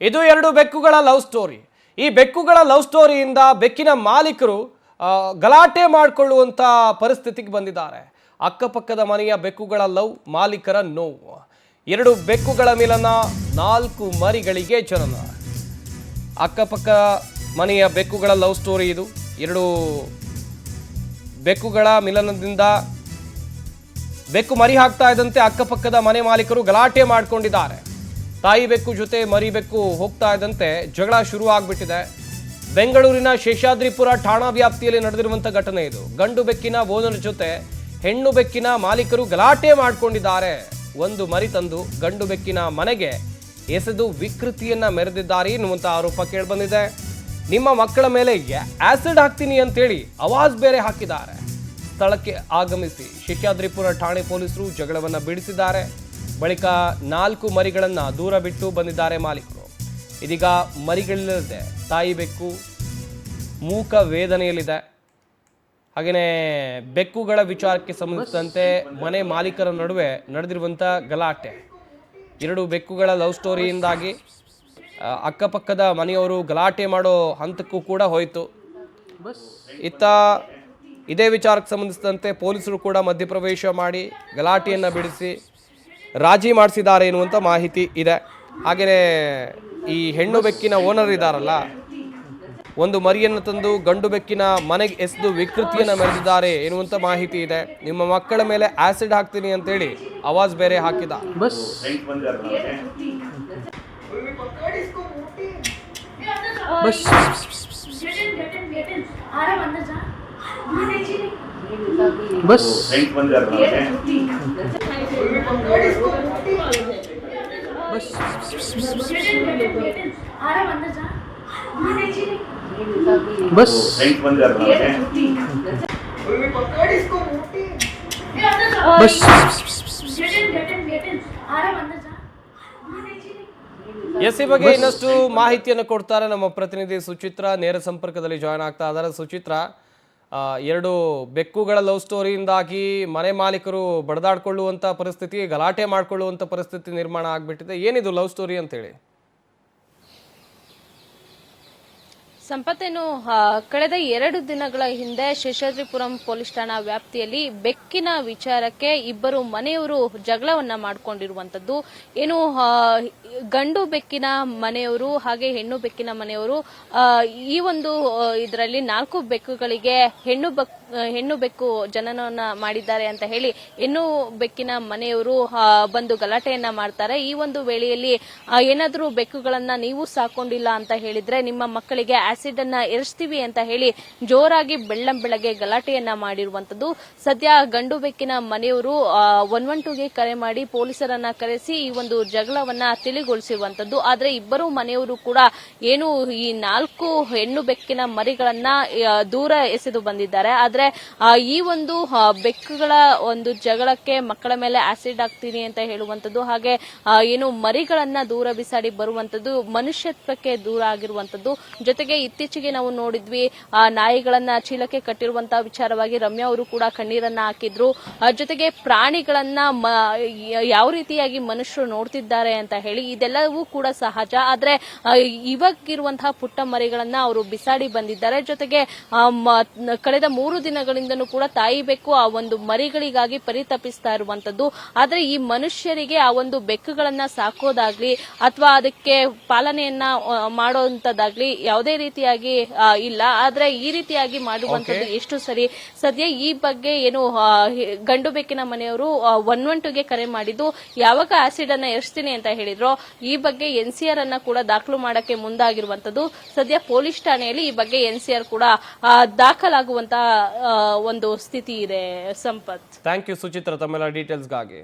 ಇದು ಎರಡು ಬೆಕ್ಕುಗಳ love story. ಈ ಬೆಕ್ಕುಗಳ ಲವ್ ಸ್ಟೋರಿಯಿಂದ ಬೆಕ್ಕಿನ ಮಾಲೀಕರು ಗಲಾಟೆ ಮಾಡಿಕೊಳ್ಳುವಂತ ಪರಿಸ್ಥಿತಿಗೆ ಬಂದಿದ್ದಾರೆ. ಅಕ್ಕಪಕ್ಕದ ಮನೆಯ ಬೆಕ್ಕುಗಳ ಲವ್, ಮಾಲೀಕರ ನೋವು. ಎರಡು ಬೆಕ್ಕುಗಳ ಮಿಲನ, 4 ಮರಿಗಳಿಗೆ ಜನನ. ಅಕ್ಕಪಕ್ಕ ಮನೆಯ ಬೆಕ್ಕುಗಳ ಲವ್ ಸ್ಟೋರಿ ಇದು. ಎರಡು ಬೆಕ್ಕುಗಳ ಮಿಲನದಿಂದ ಬೆಕ್ಕು ಮರಿ ಹಾಕ್ತಾ ಇದ್ದಂತೆ ಅಕ್ಕಪಕ್ಕದ ಮನೆ ಮಾಲೀಕರು ಗಲಾಟೆ ಮಾಡಿಕೊಂಡಿದ್ದಾರೆ. ತಾಯಿ ಬೆಕ್ಕು ಜೊತೆ ಮರಿ ಬೆಕ್ಕು ಹೋಗ್ತಾ ಇದ್ದಂತೆ ಜಗಳ ಶುರು ಆಗ್ಬಿಟ್ಟಿದೆ. ಬೆಂಗಳೂರಿನ ಶೇಷಾದ್ರಿಪುರ ಠಾಣಾ ವ್ಯಾಪ್ತಿಯಲ್ಲಿ ನಡೆದಿರುವಂಥ ಘಟನೆ ಇದು. ಗಂಡು ಬೆಕ್ಕಿನ ಓನರ್ ಜೊತೆ ಹೆಣ್ಣು ಬೆಕ್ಕಿನ ಮಾಲೀಕರು ಗಲಾಟೆ ಮಾಡಿಕೊಂಡಿದ್ದಾರೆ. ಒಂದು ಮರಿ ತಂದು ಗಂಡು ಬೆಕ್ಕಿನ ಮನೆಗೆ ಎಸೆದು ವಿಕೃತಿಯನ್ನ ಮೆರೆದಿದ್ದಾರೆ ಎನ್ನುವಂಥ ಆರೋಪ ಕೇಳಿಬಂದಿದೆ. ನಿಮ್ಮ ಮಕ್ಕಳ ಮೇಲೆ ಆಸಿಡ್ ಹಾಕ್ತೀನಿ ಅಂತೇಳಿ ಆವಾಜ್ ಬೇರೆ ಹಾಕಿದ್ದಾರೆ. ಸ್ಥಳಕ್ಕೆ ಆಗಮಿಸಿ ಶೇಷಾದ್ರಿಪುರ ಠಾಣೆ ಪೊಲೀಸರು ಜಗಳವನ್ನ ಬಿಡಿಸಿದ್ದಾರೆ. ಬಳಿಕ 4 ಮರಿಗಳನ್ನು ದೂರ ಬಿಟ್ಟು ಬಂದಿದ್ದಾರೆ ಮಾಲೀಕರು. ಇದೀಗ ಮರಿಗಳಿಲ್ಲದೆ ತಾಯಿ ಬೆಕ್ಕು ಮೂಕ ವೇದನೆಯಲ್ಲಿದೆ. ಹಾಗೆಯೇ ಬೆಕ್ಕುಗಳ ವಿಚಾರಕ್ಕೆ ಸಂಬಂಧಿಸಿದಂತೆ ಮನೆ ಮಾಲೀಕರ ನಡುವೆ ನಡೆದಿರುವಂಥ ಗಲಾಟೆ. ಎರಡು ಬೆಕ್ಕುಗಳ ಲವ್ ಸ್ಟೋರಿಯಿಂದಾಗಿ ಅಕ್ಕಪಕ್ಕದ ಮನೆಯವರು ಗಲಾಟೆ ಮಾಡೋ ಹಂತಕ್ಕೂ ಕೂಡ ಹೋಯಿತು. ಇತ್ತ ಇದೇ ವಿಚಾರಕ್ಕೆ ಸಂಬಂಧಿಸಿದಂತೆ ಪೊಲೀಸರು ಕೂಡ ಮಧ್ಯಪ್ರವೇಶ ಮಾಡಿ ಗಲಾಟೆಯನ್ನು ಬಿಡಿಸಿ ರಾಜಿ ಮಾಡಿಸಿದ್ದಾರೆ ಎನ್ನುವಂಥ ಮಾಹಿತಿ ಇದೆ. ಹಾಗೆಯೇ ಈ ಹೆಣ್ಣು ಬೆಕ್ಕಿನ ಓನರ್ ಇದ್ದಾರಲ್ಲ, ಒಂದು ಮರಿಯನ್ನು ತಂದು ಗಂಡು ಬೆಕ್ಕಿನ ಮನೆಗೆ ಎಸೆದು ವಿಕೃತಿಯನ್ನು ಮೆರೆದಿದ್ದಾರೆ ಎನ್ನುವಂಥ ಮಾಹಿತಿ ಇದೆ. ನಿಮ್ಮ ಮಕ್ಕಳ ಮೇಲೆ ಆಸಿಡ್ ಹಾಕ್ತೀನಿ ಅಂತೇಳಿ ಆವಾಜ್ ಬೇರೆ ಹಾಕಿದ. ಎಸ್, ಈ ಬಗ್ಗೆ ಇನ್ನಷ್ಟು ಮಾಹಿತಿಯನ್ನು ಕೊಡ್ತಾರೆ ನಮ್ಮ ಪ್ರತಿನಿಧಿ ಸುಚಿತ್ರಾ. ನೇರ ಸಂಪರ್ಕದಲ್ಲಿ ಜಾಯ್ನ್ ಆಗ್ತಾ ಇದ್ದಾರೆ. ಸುಚಿತ್ರಾ, ಎರಡು ಬೆಕ್ಕುಗಳ ಲವ್ ಸ್ಟೋರಿಯಿಂದಾಗಿ ಮನೆ ಮಾಲೀಕರು ಬಡದಾಡ್ಕೊಳ್ಳುವಂಥ ಪರಿಸ್ಥಿತಿ, ಗಲಾಟೆ ಮಾಡಿಕೊಳ್ಳುವಂಥ ಪರಿಸ್ಥಿತಿ ನಿರ್ಮಾಣ ಆಗಿಬಿಟ್ಟಿದೆ. ಏನಿದು ಲವ್ ಸ್ಟೋರಿ ಅಂತೇಳಿ? ಸಂಪತ್ತೇನು ಕಳೆದ 2 ದಿನಗಳ ಹಿಂದೆ ಶೇಷಾದ್ರಿಪುರಂ ಪೊಲೀಸ್ ಠಾಣಾ ವ್ಯಾಪ್ತಿಯಲ್ಲಿ ಬೆಕ್ಕಿನ ವಿಚಾರಕ್ಕೆ ಇಬ್ಬರು ಮನೆಯವರು ಜಗಳವನ್ನ ಮಾಡಿಕೊಂಡಿರುವಂತದ್ದು. ಏನು ಗಂಡು ಬೆಕ್ಕಿನ ಮನೆಯವರು ಹಾಗೆ ಹೆಣ್ಣು ಬೆಕ್ಕಿನ ಮನೆಯವರು ಈ ಒಂದು ಇದರಲ್ಲಿ 4 ಬೆಕ್ಕುಗಳಿಗೆ ಹೆಣ್ಣು ಬೆಕ್ಕು ಜನನವನ್ನ ಮಾಡಿದ್ದಾರೆ ಅಂತ ಹೇಳಿ ಹೆಣ್ಣು ಬೆಕ್ಕಿನ ಮನೆಯವರು ಬಂದು ಗಲಾಟೆಯನ್ನ ಮಾಡ್ತಾರೆ. ಈ ಒಂದು ವೇಳೆಯಲ್ಲಿ ಏನಾದರೂ ಬೆಕ್ಕುಗಳನ್ನ ನೀವು ಸಾಕೊಂಡಿಲ್ಲ ಅಂತ ಹೇಳಿದ್ರೆ ನಿಮ್ಮ ಮಕ್ಕಳಿಗೆ ಆಸಿಡ್ ಅನ್ನ ಎರಸ್ತೀವಿ ಅಂತ ಹೇಳಿ ಜೋರಾಗಿ ಬೆಳ್ಳಂಬೆಳಗ್ಗೆ ಗಲಾಟೆಯನ್ನ ಮಾಡಿರುವಂತದ್ದು. ಸದ್ಯ ಗಂಡು ಬೆಕ್ಕಿನ ಮನೆಯವರು 112ಗೆ ಕರೆ ಮಾಡಿ ಪೊಲೀಸರನ್ನ ಕರೆಸಿ ಈ ಒಂದು ಜಗಳವನ್ನ ತಿಳಿಗೊಳಿಸಿರುವಂತದ್ದು. ಆದ್ರೆ ಇಬ್ಬರು ಮನೆಯವರು ಕೂಡ ಏನು ಈ 4 ಹೆಣ್ಣು ಬೆಕ್ಕಿನ ಮರಿಗಳನ್ನ ದೂರ ಎಸೆದು ಬಂದಿದ್ದಾರೆ. ಆದ್ರೆ ಈ ಒಂದು ಬೆಕ್ಕುಗಳ ಒಂದು ಜಗಳಕ್ಕೆ ಮಕ್ಕಳ ಮೇಲೆ ಆಸಿಡ್ ಹಾಕ್ತೀನಿ ಅಂತ ಹೇಳುವಂತದ್ದು, ಹಾಗೆ ಏನು ಮರಿಗಳನ್ನ ದೂರ ಬಿಸಾಡಿ ಬರುವಂತದ್ದು, ಮನುಷ್ಯತ್ವಕ್ಕೆ ದೂರ ಆಗಿರುವಂತದ್ದು. ಜೊತೆಗೆ ಇತ್ತೀಚೆಗೆ ನಾವು ನೋಡಿದ್ವಿ ನಾಯಿಗಳನ್ನ ಚೀಲಕ್ಕೆ ಕಟ್ಟಿರುವಂತಹ ವಿಚಾರವಾಗಿ ರಮ್ಯಾ ಅವರು ಕೂಡ ಕಣ್ಣೀರನ್ನ ಹಾಕಿದ್ರು. ಜೊತೆಗೆ ಪ್ರಾಣಿಗಳನ್ನ ಯಾವ ರೀತಿಯಾಗಿ ಮನುಷ್ಯರು ನೋಡ್ತಿದ್ದಾರೆ ಅಂತ ಹೇಳಿ ಇದೆಲ್ಲವೂ ಕೂಡ ಸಹಜ. ಆದ್ರೆ ಇವಾಗಿರುವಂತಹ ಪುಟ್ಟ ಮರಿಗಳನ್ನ ಅವರು ಬಿಸಾಡಿ ಬಂದಿದ್ದಾರೆ. ಜೊತೆಗೆ ಕಳೆದ 3 ದಿನಗಳಿಂದನೂ ಕೂಡ ತಾಯಿ ಬೆಕ್ಕು ಆ ಒಂದು ಮರಿಗಳಿಗಾಗಿ ಪರಿತಪಿಸ್ತಾ ಇರುವಂತದ್ದು. ಆದ್ರೆ ಈ ಮನುಷ್ಯರಿಗೆ ಆ ಒಂದು ಬೆಕ್ಕುಗಳನ್ನ ಸಾಕೋದಾಗ್ಲಿ ಅಥವಾ ಅದಕ್ಕೆ ಪಾಲನೆಯನ್ನ ಮಾಡುವಂತದ್ದಾಗ್ಲಿ ಯಾವುದೇ ರೀತಿಯಾಗಿ ಇಲ್ಲ. ಆದ್ರೆ ಈ ರೀತಿಯಾಗಿ ಮಾಡುವಂತದ್ದು ಎಷ್ಟು ಸರಿ? ಸದ್ಯ ಈ ಬಗ್ಗೆ ಏನು ಗಂಡು ಬೆಕ್ಕಿನ ಮನೆಯವರು 112ಗೆ ಕರೆ ಮಾಡಿದ್ದು ಯಾವಾಗ ಆಸಿಡ್ ಅನ್ನ ಎರ್ಸ್ತೀನಿ ಅಂತ ಹೇಳಿದ್ರು ಈ ಬಗ್ಗೆ NCR ಅನ್ನ ಕೂಡ ದಾಖಲು ಮಾಡಕ್ಕೆ ಮುಂದಾಗಿರುವಂತದ್ದು. ಸದ್ಯ ಪೊಲೀಸ್ ಠಾಣೆಯಲ್ಲಿ ಈ ಬಗ್ಗೆ NCR ಕೂಡ ದಾಖಲಾಗುವಂತ ಒಂದು ಸ್ಥಿತಿ ಇದೆ. ಸಂಪತ್, ಥ್ಯಾಂಕ್ ಯು ಸುಚಿತ್ರ ತಮ್ಮೆಲ್ಲ ಡೀಟೇಲ್ಸ್ಗಾಗಿ.